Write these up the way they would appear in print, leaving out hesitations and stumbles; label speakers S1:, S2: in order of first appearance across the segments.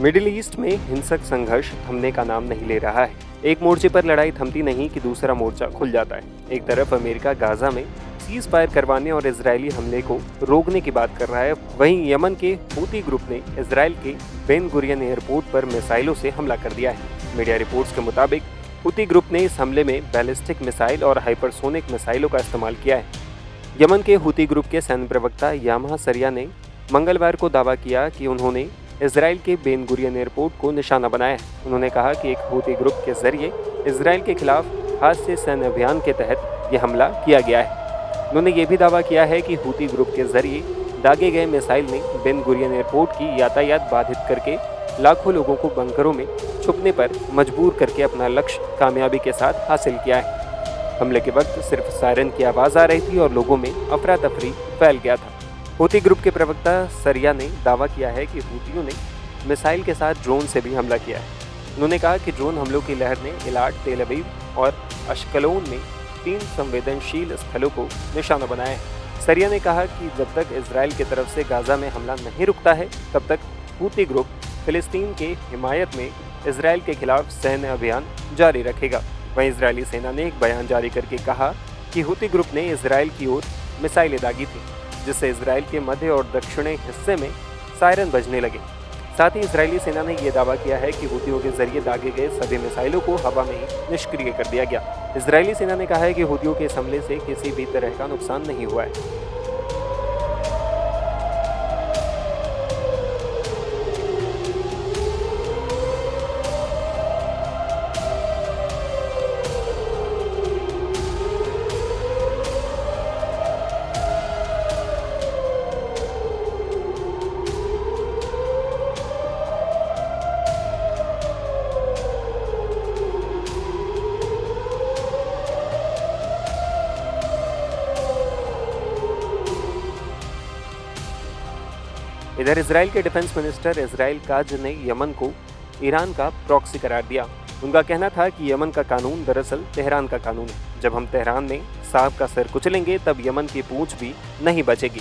S1: Middle east में हिंसक संघर्ष थमने का नाम नहीं ले रहा है। एक मोर्चे पर लड़ाई थमती नहीं कि दूसरा मोर्चा खुल जाता है। एक तरफ अमेरिका गाजा में सीज फायर करवाने और इजरायली हमले को रोकने की बात कर रहा है, वहीं यमन के हूती ग्रुप ने इजरायल के बेन गुरियन एयरपोर्ट पर मिसाइलों से हमला कर दिया है। मीडिया रिपोर्ट्स के मुताबिक हूती ग्रुप ने इस हमले में बैलिस्टिक मिसाइल और हाइपरसोनिक मिसाइलों का इस्तेमाल किया है। यमन के हूती ग्रुप के सैन्य प्रवक्ता यामाह सरिया ने मंगलवार को दावा किया कि उन्होंने इजरायल के बेन गुरियन एयरपोर्ट को निशाना बनाया है। उन्होंने कहा कि एक हूती ग्रुप के जरिए इजरायल के खिलाफ खास से सैन्य अभियान के तहत यह हमला किया गया है। उन्होंने ये भी दावा किया है कि हूती ग्रुप के जरिए दागे गए मिसाइल ने बेन गुरियन एयरपोर्ट की यातायात बाधित करके लाखों लोगों को बंकरों में छुपने पर मजबूर करके अपना लक्ष्य कामयाबी के साथ हासिल किया है। हमले के वक्त सिर्फ सायरन की आवाज़ आ रही थी और लोगों में अफरा तफरी फैल गया था। हूती ग्रुप के प्रवक्ता सरिया ने दावा किया है कि हूतियों ने मिसाइल के साथ ड्रोन से भी हमला किया है। उन्होंने कहा कि ड्रोन हमलों की लहर ने इलाट, तेल अवीव और अश्कलोन में 3 संवेदनशील स्थलों को निशाना बनाया है। सरिया ने कहा कि जब तक इजरायल की तरफ से गाजा में हमला नहीं रुकता है, तब तक हूती ग्रुप फिलिस्तीन के हिमायत में इजरायल के खिलाफ सैन्य अभियान जारी रखेगा। वहीं इजरायली सेना ने एक बयान जारी करके कहा कि हूती ग्रुप ने इजरायल की ओर मिसाइलें दागी थी, जिससे इजरायल के मध्य और दक्षिणी हिस्से में सायरन बजने लगे। साथ ही इजरायली सेना ने यह दावा किया है कि हूतियों के जरिए दागे गए सभी मिसाइलों को हवा में ही निष्क्रिय कर दिया गया। इजरायली सेना ने कहा है कि हूतियों के इस हमले से किसी भी तरह का नुकसान नहीं हुआ है। इधर इजरायल के डिफेंस मिनिस्टर इजराइल काज ने यमन को ईरान का प्रॉक्सी करार दिया। उनका कहना था कि यमन का कानून दरअसल तेहरान का कानून है। जब हम तेहरान में साहब का सिर कुचलेंगे, तब यमन की पूंछ भी नहीं बचेगी।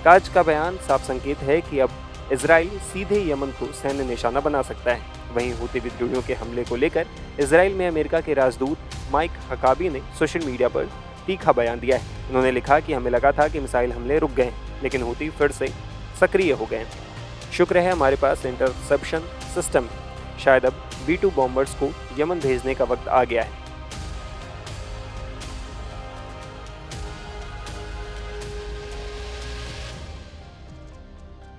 S1: काज का बयान साफ संकेत है कि अब इजराइल सीधे यमन को सैन्य निशाना बना सकता है। वहीं हूती विद्रोहियों के हमले को लेकर इजराइल में अमेरिका के राजदूत माइक हकाबी ने सोशल मीडिया पर तीखा बयान दिया है। उन्होंने लिखा कि हमें लगा था कि मिसाइल हमले रुक गए, लेकिन हूती फिर से सक्रिय हो गए। शुक्र है हमारे पास इंटरसेप्शन सिस्टम है। शायद अब B-2 बॉम्बर्स को यमन भेजने का वक्त आ गया है।